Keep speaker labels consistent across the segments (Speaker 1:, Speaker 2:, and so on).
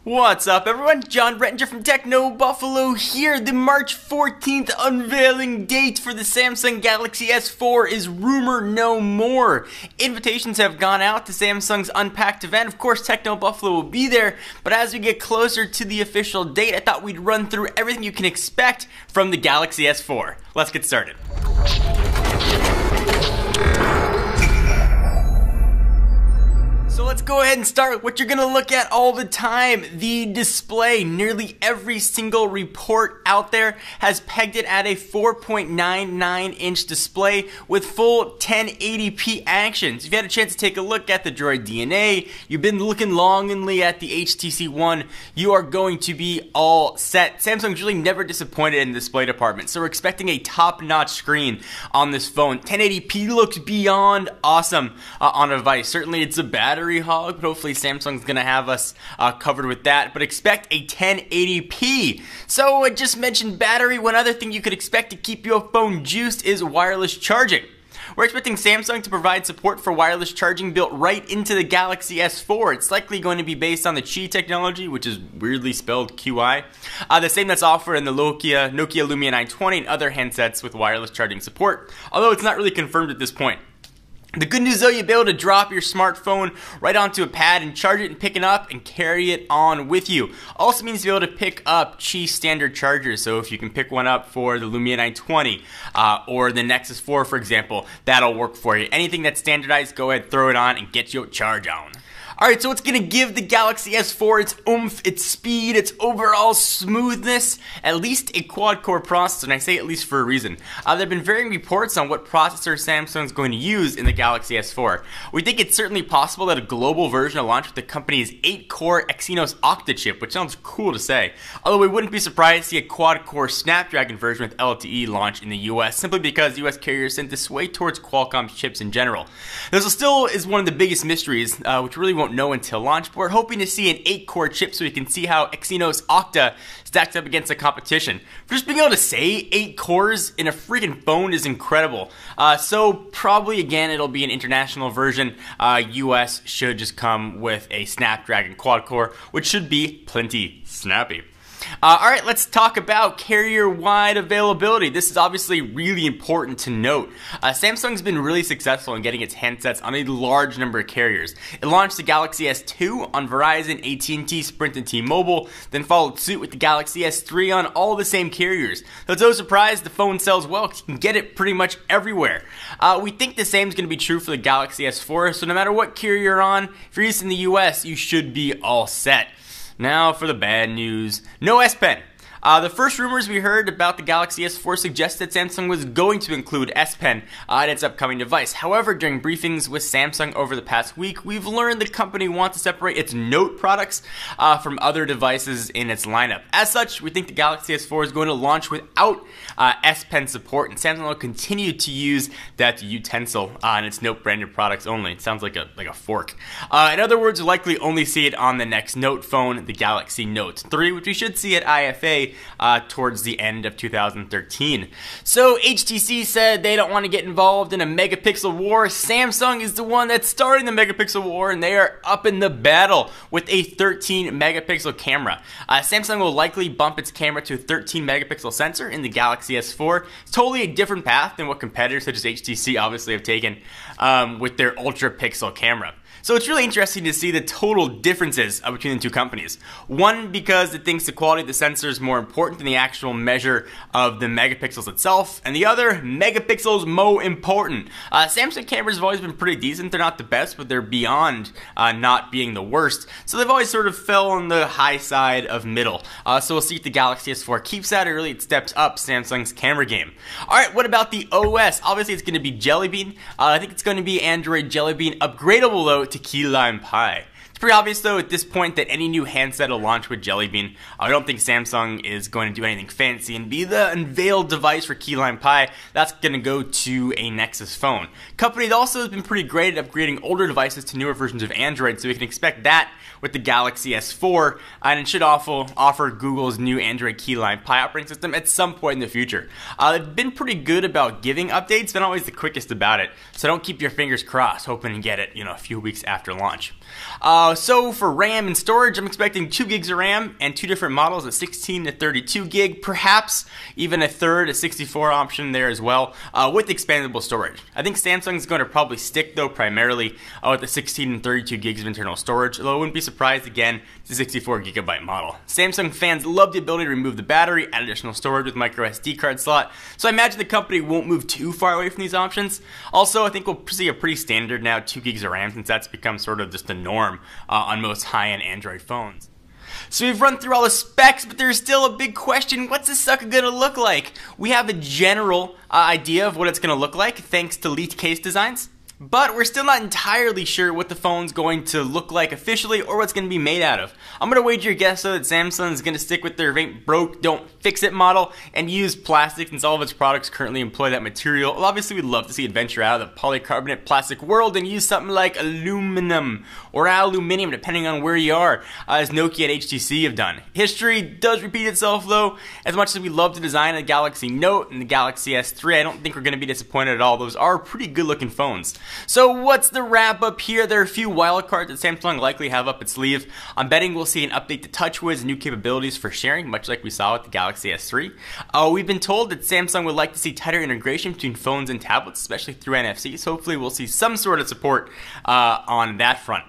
Speaker 1: What's up, everyone? John Rettinger from Techno Buffalo here. The March 14th unveiling date for the Samsung Galaxy S4 is rumor no more. Invitations have gone out to Samsung's Unpacked event. Of course, Techno Buffalo will be there, but as we get closer to the official date, I thought we'd run through everything you can expect from the Galaxy S4. Let's get started. So let's go ahead and start with what you're going to look at all the time, the display. Nearly every single report out there has pegged it at a 4.99-inch display with full 1080p action. So if you've had a chance to take a look at the Droid DNA, you've been looking longingly at the HTC One, you are going to be all set. Samsung's really never disappointed in the display department, so we're expecting a top-notch screen on this phone. 1080p looks beyond awesome on a device. Certainly it's a battery hog, but hopefully Samsung's gonna have us covered with that. But expect a 1080p. So I just mentioned battery. One other thing you could expect to keep your phone juiced is wireless charging. We're expecting Samsung to provide support for wireless charging built right into the Galaxy S4. It's likely going to be based on the Qi technology, which is weirdly spelled QI. The same that's offered in the Nokia Lumia 920 and other handsets with wireless charging support, although it's not really confirmed at this point. The good news though, you'll be able to drop your smartphone right onto a pad and charge it and pick it up and carry it on with you. Also means you'll be able to pick up Qi standard chargers, so if you can pick one up for the Lumia 920 or the Nexus 4 for example, that'll work for you. Anything that's standardized, go ahead, throw it on and get your charge on. Alright, so it's going to give the Galaxy S4 its oomph, its speed, its overall smoothness, at least a quad-core processor, and I say at least for a reason. There have been varying reports on what processor Samsung's going to use in the Galaxy S4. We think it's certainly possible that a global version will launch with the company's 8-core Exynos Octa chip, which sounds cool to say. Although we wouldn't be surprised to see a quad-core Snapdragon version with LTE launch in the US, simply because US carriers tend to sway towards Qualcomm's chips in general. This still is one of the biggest mysteries, which really won't know until launch, but we're hoping to see an 8-core chip so we can see how Exynos Octa stacks up against the competition. Just being able to say 8 cores in a freaking phone is incredible. So probably again it'll be an international version. US should just come with a Snapdragon quad-core, which should be plenty snappy. Alright, let's talk about carrier-wide availability. This is obviously really important to note. Samsung's been really successful in getting its handsets on a large number of carriers. It launched the Galaxy S2 on Verizon, AT&T, Sprint, and T-Mobile, then followed suit with the Galaxy S3 on all the same carriers. So it's no surprise the phone sells well because you can get it pretty much everywhere. We think the same is going to be true for the Galaxy S4, so no matter what carrier you're on, if you're used in the US, you should be all set. Now for the bad news. No S Pen. The first rumors we heard about the Galaxy S4 suggested Samsung was going to include S Pen in its upcoming device. However, during briefings with Samsung over the past week, we've learned the company wants to separate its Note products from other devices in its lineup. As such, we think the Galaxy S4 is going to launch without S Pen support, and Samsung will continue to use that utensil in its Note branded products only. It sounds like a fork. In other words, we'll likely only see it on the next Note phone, the Galaxy Note 3, which we should see at IFA towards the end of 2013. So HTC said they don't want to get involved in a megapixel war. Samsung is the one that's starting the megapixel war, and they are up in the battle with a 13 megapixel camera. Samsung will likely bump its camera to a 13 megapixel sensor in the Galaxy S4. It's totally a different path than what competitors such as HTC obviously have taken with their ultra pixel camera. So it's really interesting to see the total differences between the two companies. One, because it thinks the quality of the sensor is more important than the actual measure of the megapixels itself, and the other, megapixels more important. Samsung cameras have always been pretty decent. They're not the best, but they're beyond not being the worst. So they've always sort of fell on the high side of middle. So we'll see if the Galaxy S4 keeps that or really it steps up Samsung's camera game. Alright, what about the OS? Obviously it's going to be Jelly Bean. I think it's going to be Android Jelly Bean, upgradable though to Key Lime Pie. It's pretty obvious though at this point that any new handset will launch with Jelly Bean. I don't think Samsung is going to do anything fancy and be the unveiled device for Key Lime Pie. That's going to go to a Nexus phone. Company also has been pretty great at upgrading older devices to newer versions of Android, so we can expect that with the Galaxy S4, and it should offer Google's new Android Key Lime Pie operating system at some point in the future. They've been pretty good about giving updates, but not always the quickest about it, so don't keep your fingers crossed hoping to get it, a few weeks after launch. So for RAM and storage, I'm expecting 2 gigs of RAM and 2 different models, a 16 to 32 gig, perhaps even a third, a 64 option there as well, with expandable storage. I think Samsung is going to probably stick though primarily with the 16 and 32 gigs of internal storage, although I wouldn't be surprised again, it's a 64 gigabyte model. Samsung fans love the ability to remove the battery, add additional storage with micro SD card slot, so I imagine the company won't move too far away from these options. Also, I think we'll see a pretty standard now 2 gigs of RAM, since that's become sort of just the norm on most high-end Android phones. So we've run through all the specs, but there's still a big question: what's this sucker gonna look like? We have a general idea of what it's gonna look like thanks to leaked case designs, but we're still not entirely sure what the phone's going to look like officially or what's going to be made out of. I'm going to wager a guess though that Samsung is going to stick with their ain't broke, don't fix it model and use plastic, since all of its products currently employ that material. Well, obviously we'd love to see it venture out of the polycarbonate plastic world and use something like aluminum or aluminium, depending on where you are, as Nokia and HTC have done. History does repeat itself though. As much as we love to design the Galaxy Note and the Galaxy S3, I don't think we're going to be disappointed at all. Those are pretty good looking phones. So what's the wrap up here? There are a few wildcards that Samsung likely have up its sleeve. I'm betting we'll see an update to TouchWiz and new capabilities for sharing, much like we saw with the Galaxy S3. We've been told that Samsung would like to see tighter integration between phones and tablets, especially through NFC, so hopefully we'll see some sort of support on that front.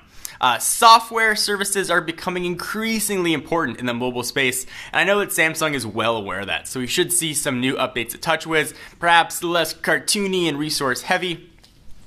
Speaker 1: Software services are becoming increasingly important in the mobile space, and I know that Samsung is well aware of that, so we should see some new updates to TouchWiz, perhaps less cartoony and resource heavy,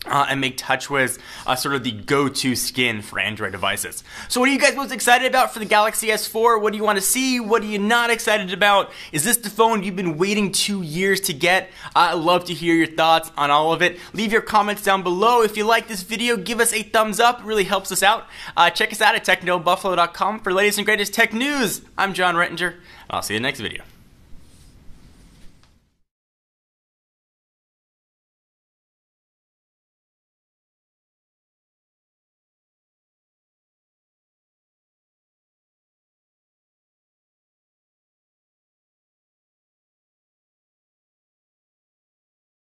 Speaker 1: and make TouchWiz sort of the go-to skin for Android devices. So what are you guys most excited about for the Galaxy S4? What do you want to see? What are you not excited about? Is this the phone you've been waiting 2 years to get? I'd love to hear your thoughts on all of it. Leave your comments down below. If you like this video, give us a thumbs up. It really helps us out. Check us out at technobuffalo.com for latest and greatest tech news. I'm John Rettinger, and I'll see you in the next video.